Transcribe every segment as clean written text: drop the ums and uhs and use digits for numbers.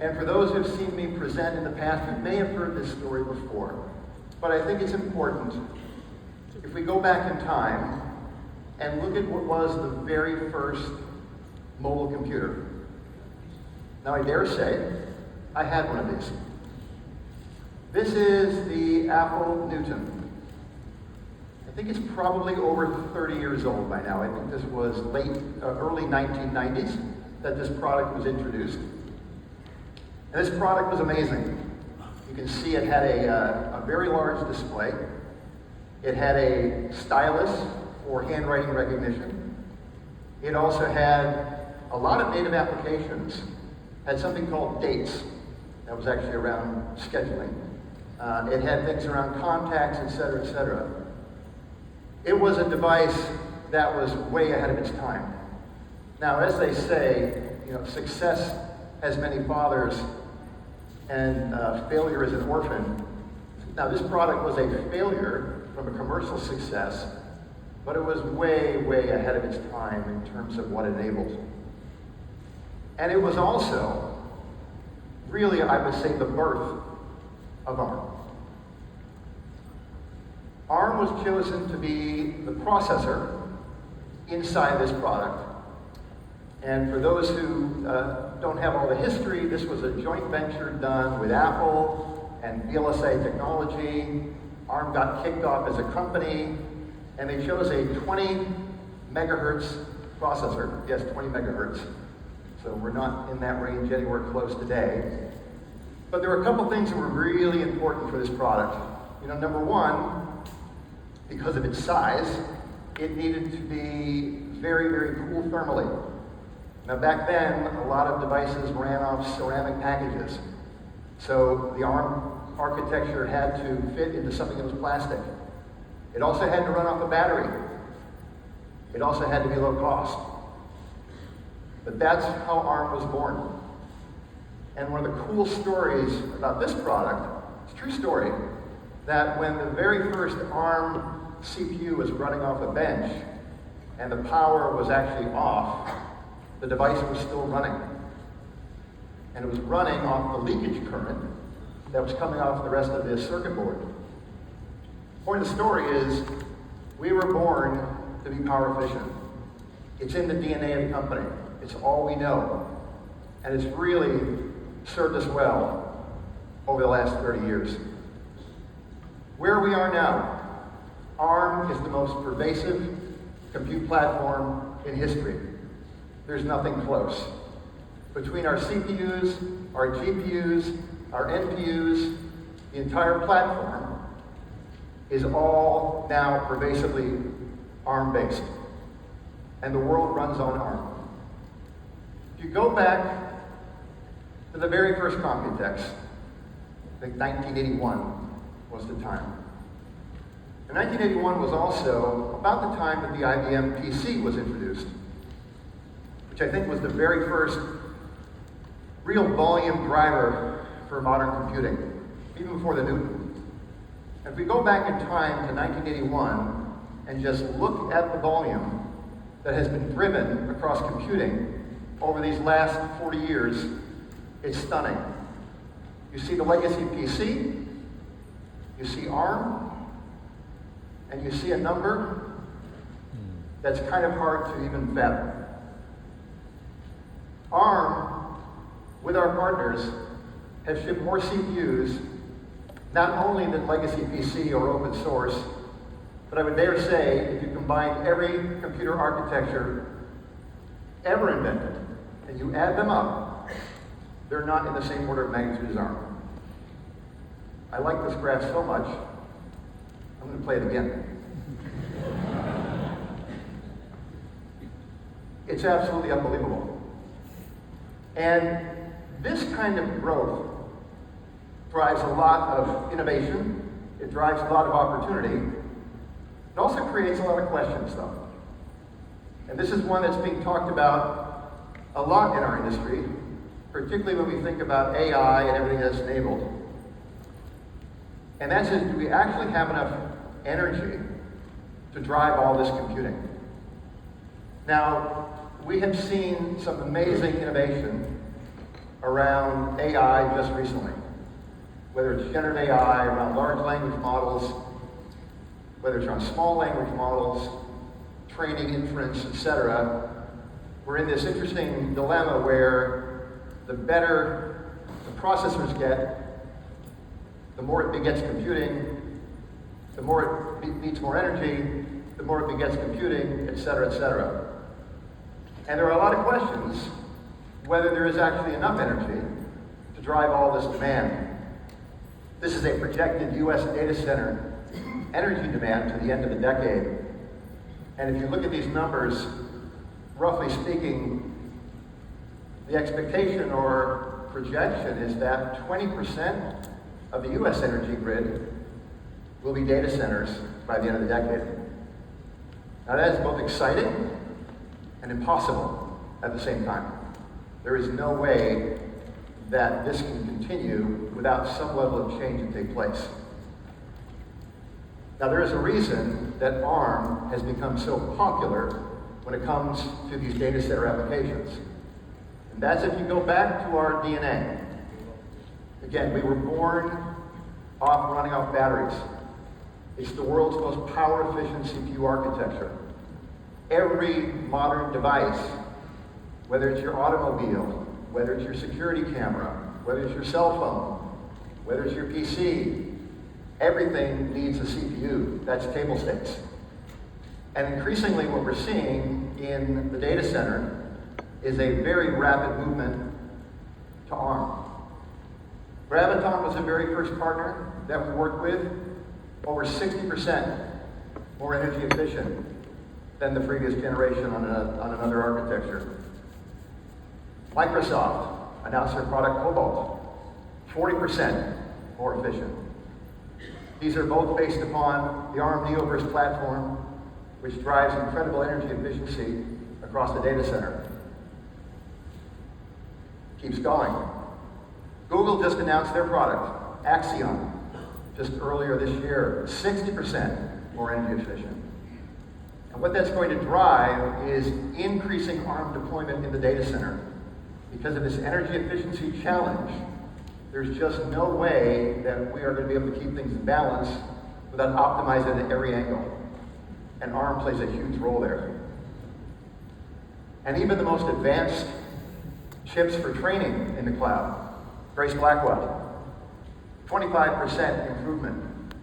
And for those who've seen me present in the past, you may have heard this story before. But I think it's important, if we go back in time and look at what was the very first mobile computer. Now I dare say, I had one of these. This is the Apple Newton. I think it's probably over 30 years old by now. I think this was early 1990s that this product was introduced. And this product was amazing. You can see it had a very large display. It had a stylus for handwriting recognition. It also had a lot of native applications. Had something called Dates. That was actually around scheduling. It had things around contacts, et cetera, et cetera. It was a device that was way ahead of its time. Now, as they say, success has many fathers, and failure is an orphan. Now, this product was a failure from a commercial success, but it was way, way ahead of its time in terms of what it enabled. And it was also, really, I would say, the birth of ARM. ARM was chosen to be the processor inside this product. And for those who don't have all the history, this was a joint venture done with Apple and VLSI Technology. ARM got kicked off as a company, and they chose a 20 megahertz processor. Yes, 20 megahertz. So we're not in that range anywhere close today. But there were a couple things that were really important for this product. Number one, because of its size, it needed to be very, very cool thermally. Now back then, a lot of devices ran off ceramic packages. So the ARM architecture had to fit into something that was plastic. It also had to run off a battery. It also had to be low cost. But that's how ARM was born. And one of the cool stories about this product, it's a true story, that when the very first ARM CPU was running off a bench and the power was actually off, the device was still running. And it was running off the leakage current that was coming off the rest of the circuit board. The point of the story is, we were born to be power efficient. It's in the DNA of the company. It's all we know. And it's really served us well over the last 30 years. Where we are now, ARM is the most pervasive compute platform in history. There's nothing close. Between our CPUs, our GPUs, our NPUs, the entire platform is all now pervasively ARM-based. And the world runs on ARM. If you go back to the very first Computex, I think 1981 was the time. And 1981 was also about the time that the IBM PC was introduced, which I think was the very first real volume driver for modern computing, even before the Newton. If we go back in time to 1981 and just look at the volume that has been driven across computing over these last 40 years, it's stunning. You see the legacy PC, you see ARM, and you see a number that's kind of hard to even fathom. ARM, with our partners, has shipped more CPUs, not only than legacy PC or open source, but I would dare say, if you combine every computer architecture ever invented, and you add them up, they're not in the same order of magnitude as ARM. I like this graph so much, I'm going to play it again. It's absolutely unbelievable. And this kind of growth drives a lot of innovation. It drives a lot of opportunity. It also creates a lot of questions, though. And this is one that's being talked about a lot in our industry, particularly when we think about AI and everything that's enabled. And that's do we actually have enough energy to drive all this computing? Now, we have seen some amazing innovation around AI just recently. Whether it's generative AI, around large language models, whether it's around small language models, training, inference, etc., we're in this interesting dilemma where the better the processors get, the more it begets computing, the more it needs more energy, the more it begets computing, etc., etc. And there are a lot of questions whether there is actually enough energy to drive all this demand. This is a projected US data center energy demand to the end of the decade. And if you look at these numbers, roughly speaking, the expectation or projection is that 20% of the US energy grid will be data centers by the end of the decade. Now that is both exciting and impossible at the same time. There is no way that this can continue without some level of change to take place. Now there is a reason that ARM has become so popular when it comes to these data center applications. And that's if you go back to our DNA. Again, we were born running off batteries. It's the world's most power-efficient CPU architecture. Every modern device, whether it's your automobile, whether it's your security camera, whether it's your cell phone, whether it's your PC, everything needs a CPU. That's table stakes. And increasingly what we're seeing in the data center is a very rapid movement to ARM. Graviton was the very first partner that we worked with, over 60% more energy efficient than the previous generation on another architecture. Microsoft announced their product Cobalt, 40% more efficient. These are both based upon the ARM Neoverse platform, which drives incredible energy efficiency across the data center. Keeps going. Google just announced their product, Axion, just earlier this year, 60% more energy efficient. And what that's going to drive is increasing ARM deployment in the data center. Because of this energy efficiency challenge, there's just no way that we are going to be able to keep things in balance without optimizing at every angle. And ARM plays a huge role there. And even the most advanced chips for training in the cloud, Grace Blackwell, 25% improvement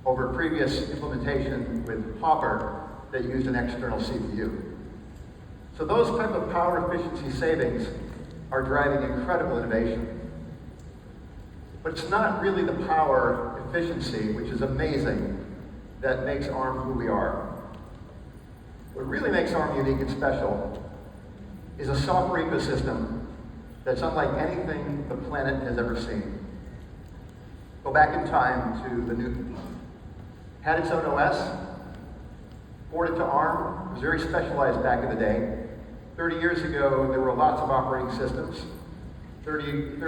over previous implementation with Hopper that used an external CPU. So those type of power efficiency savings are driving incredible innovation. But it's not really the power efficiency, which is amazing, that makes ARM who we are. What really makes ARM unique and special is a software ecosystem that's unlike anything the planet has ever seen. Go back in time to the Newton. Had its own OS, ported to ARM, it was very specialized back in the day. 30 years ago, there were lots of operating systems. 30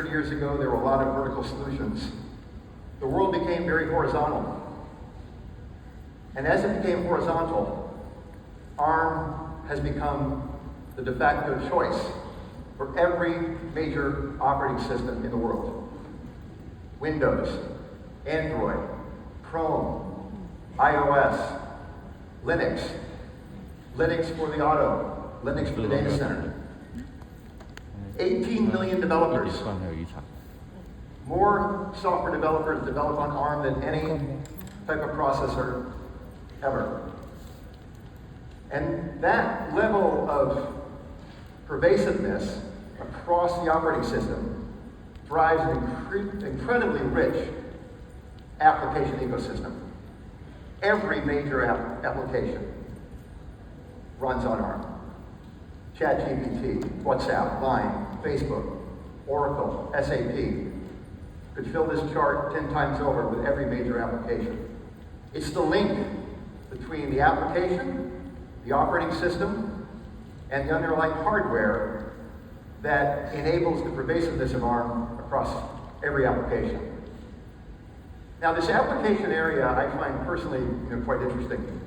years ago, there were a lot of vertical solutions. The world became very horizontal. And as it became horizontal, ARM has become the de facto choice for every major operating system in the world. Windows, Android, Chrome, iOS, Linux, Linux for the auto, Linux for the data center. 18 million developers. More software developers develop on ARM than any type of processor ever. And that level of pervasiveness across the operating system drives an incredibly rich application ecosystem. Every major application runs on ARM. ChatGPT, WhatsApp, Line, Facebook, Oracle, SAP. Could fill this chart 10 times over with every major application. It's the link between the application, the operating system, and the underlying hardware that enables the pervasiveness of ARM across every application. Now, this application area I find personally quite interesting.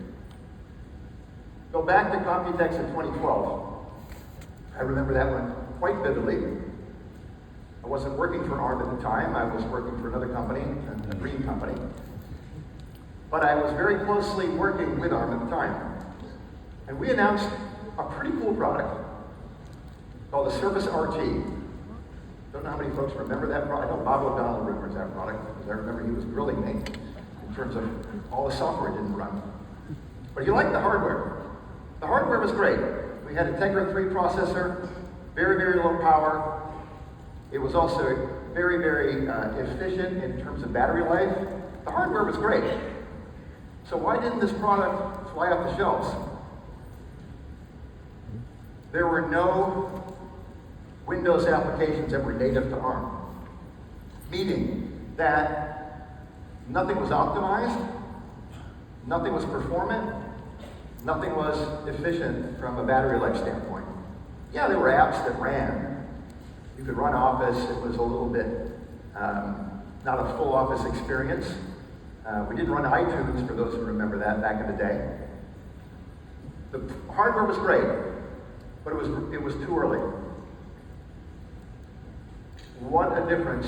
Go back to Computex in 2012. I remember that one quite vividly. wasn't working for ARM at the time. I was working for another company, a green company. But I was very closely working with ARM at the time. And we announced a pretty cool product called the Surface RT. Don't know how many folks remember that product. I know Bob O'Donnell remembers that product, because I remember he was grilling me in terms of all the software it didn't run. But he liked the hardware. The hardware was great. We had a Tegra 3 processor, very, very low power. It was also very, very efficient in terms of battery life. The hardware was great. So why didn't this product fly off the shelves? There were no Windows applications that were native to ARM, meaning that nothing was optimized, nothing was performant, nothing was efficient from a battery life standpoint. Yeah, there were apps that ran. You could run Office. It was a little bit not a full Office experience. We didn't run iTunes, for those who remember that back in the day. The hardware was great, but it was too early. What a difference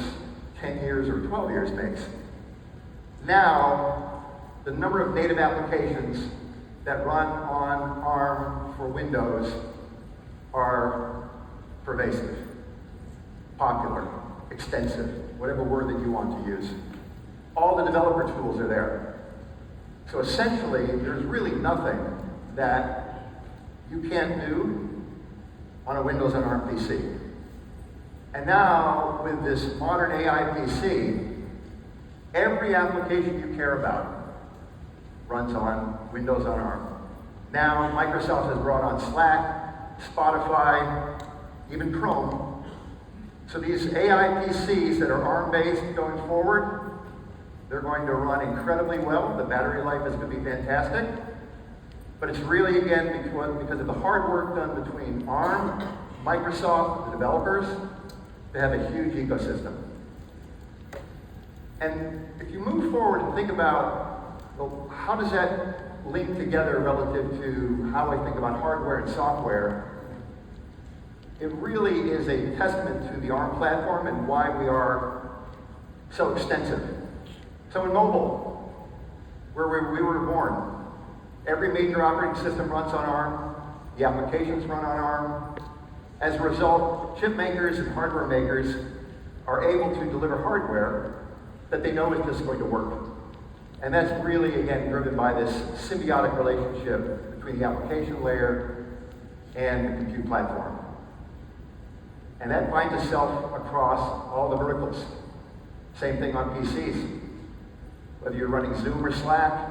10 years or 12 years makes. Now, the number of native applications that run on ARM for Windows are pervasive, popular, extensive, whatever word that you want to use. All the developer tools are there. So essentially, there's really nothing that you can't do on a Windows on ARM PC. And now, with this modern AI PC, every application you care about runs on Windows on ARM. Now, Microsoft has brought on Slack, Spotify, even Chrome. So these AI PCs that are ARM-based going forward, they're going to run incredibly well. The battery life is going to be fantastic. But it's really, again, because of the hard work done between ARM, Microsoft, the developers, to have a huge ecosystem. And if you move forward and think about, well, how does that link together relative to how I think about hardware and software, it really is a testament to the ARM platform and why we are so extensive. So in mobile, where we were born, every major operating system runs on ARM, the applications run on ARM. As a result, chip makers and hardware makers are able to deliver hardware that they know is just going to work. And that's really, again, driven by this symbiotic relationship between the application layer and the compute platform. And that finds itself across all the verticals. Same thing on PCs. Whether you're running Zoom or Slack,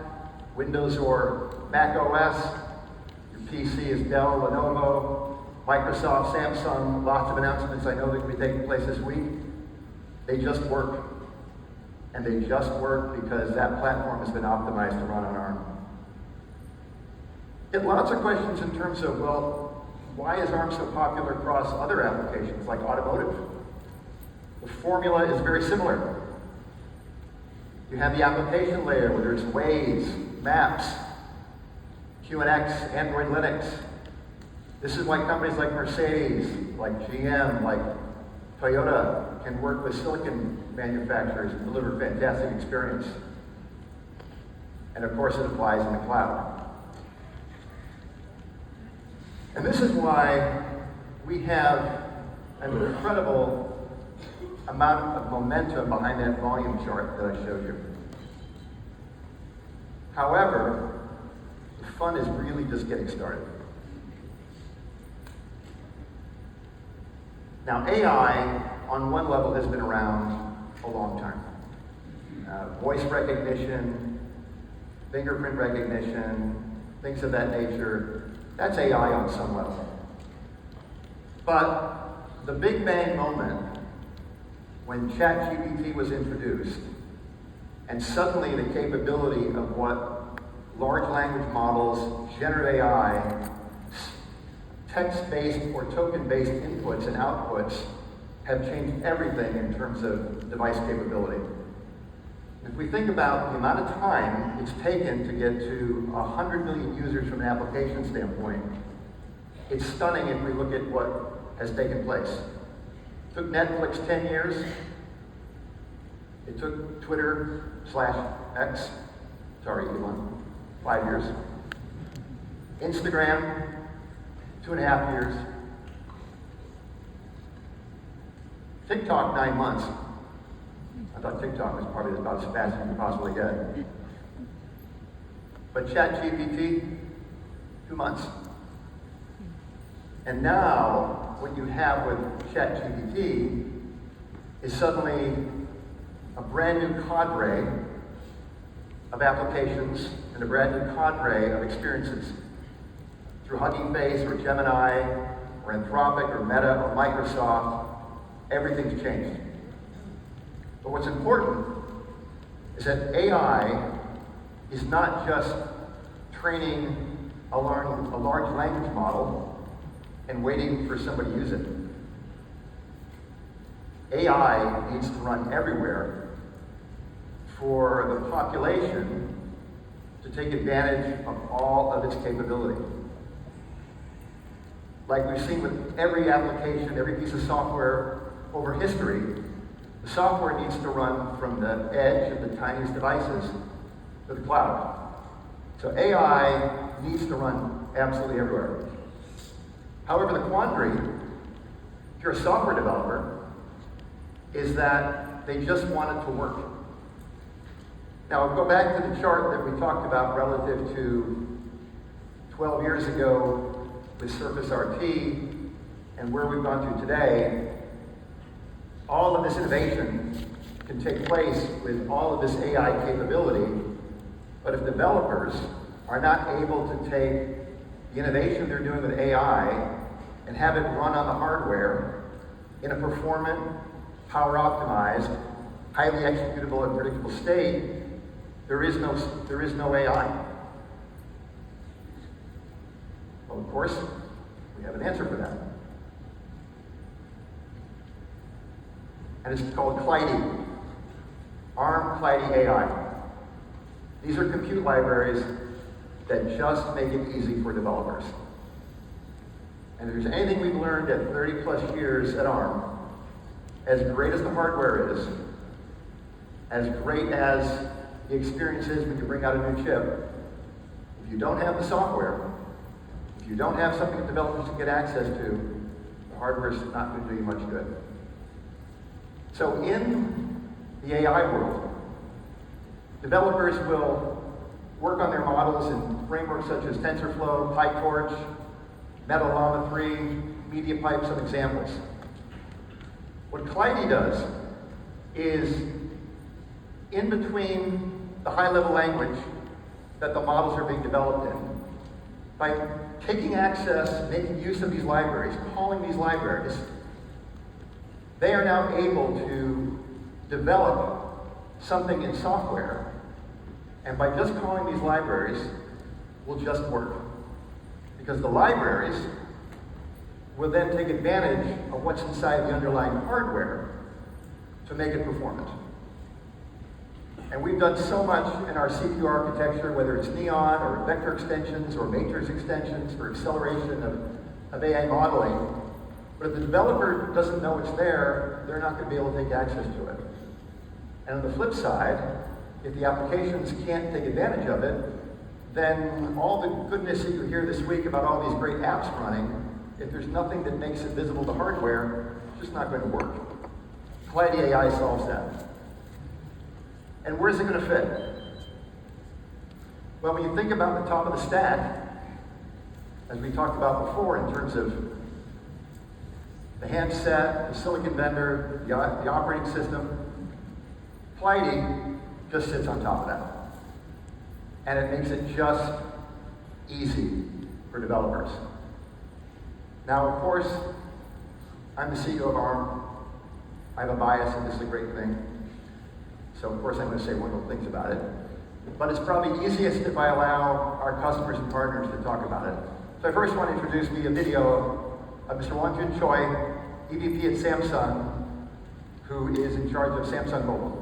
Windows or Mac OS, your PC is Dell, Lenovo, Microsoft, Samsung, lots of announcements I know that will be taking place this week. They just work. And they just work because that platform has been optimized to run on ARM. Get lots of questions in terms of, well, why is ARM so popular across other applications like automotive? The formula is very similar. You have the application layer, whether it's Waze, Maps, QNX, Android Linux. This is why companies like Mercedes, like GM, like Toyota can work with silicon manufacturers and deliver fantastic experience. And of course it applies in the cloud. And this is why we have an incredible amount of momentum behind that volume chart that I showed you. However, the fun is really just getting started. Now, AI, on one level, has been around a long time. Voice recognition, fingerprint recognition, things of that nature, that's AI on some level. But the Big Bang moment, when ChatGPT was introduced, and suddenly the capability of what large language models, generative AI, text-based or token-based inputs and outputs have changed everything in terms of device capability. If we think about the amount of time it's taken to get to 100 million users from an application standpoint, it's stunning if we look at what has taken place. Took Netflix 10 years. It took Twitter/X, sorry, Elon, 5 years. Instagram, 2.5 years. TikTok, 9 months. I thought TikTok was probably about as fast as you could possibly get. But ChatGPT, 2 months. And now, what you have with ChatGPT is suddenly a brand new cadre of applications and a brand new cadre of experiences. Through Hugging Face or Gemini or Anthropic or Meta or Microsoft, everything's changed. But what's important is that AI is not just training a large language model and waiting for somebody to use it. AI needs to run everywhere for the population to take advantage of all of its capability. Like we've seen with every application, every piece of software over history, the software needs to run from the edge of the tiniest devices to the cloud. So AI needs to run absolutely everywhere. However, the quandary, if you're a software developer, is that they just want it to work. Now, I'll go back to the chart that we talked about relative to 12 years ago with Surface RT and where we've gone to today. All of this innovation can take place with all of this AI capability, but if developers are not able to take the innovation they're doing with AI and have it run on the hardware in a performant, power-optimized, highly executable and predictable state, there is no AI. Well, of course, we have an answer for that. And it's called Kleidi, ARM Kleidi AI. These are compute libraries that just make it easy for developers. And if there's anything we've learned at 30 plus years at ARM, as great as the hardware is, as great as the experience is when you bring out a new chip, if you don't have the software, if you don't have something that developers can get access to, the hardware is not going to do you much good. So in the AI world, developers will work on their models in frameworks such as TensorFlow, PyTorch, MetaLlama 3, MediaPipe, some examples. What Kleidi does is, in between the high-level language that the models are being developed in, by taking access, making use of these libraries, calling these libraries, they are now able to develop something in software, and by just calling these libraries, will just work. Because the libraries will then take advantage of what's inside the underlying hardware to make it performant. And we've done so much in our CPU architecture, whether it's Neon or vector extensions or matrix extensions for acceleration of AI modeling. But if the developer doesn't know it's there, they're not going to be able to take access to it. And on the flip side, if the applications can't take advantage of it, then all the goodness that you hear this week about all these great apps running, if there's nothing that makes it visible to hardware, it's just not going to work. Kleidi AI solves that. And where's it going to fit? Well, when you think about the top of the stack, as we talked about before in terms of the handset, the silicon vendor, the operating system, Kleidi just sits on top of that. And it makes it just easy for developers. Now, of course, I'm the CEO of ARM. I have a bias, and this is a great thing. So, of course, I'm going to say wonderful things about it. But it's probably easiest if I allow our customers and partners to talk about it. So I first want to introduce me a video of Mr. Wongjun Choi, EVP at Samsung, who is in charge of Samsung Mobile.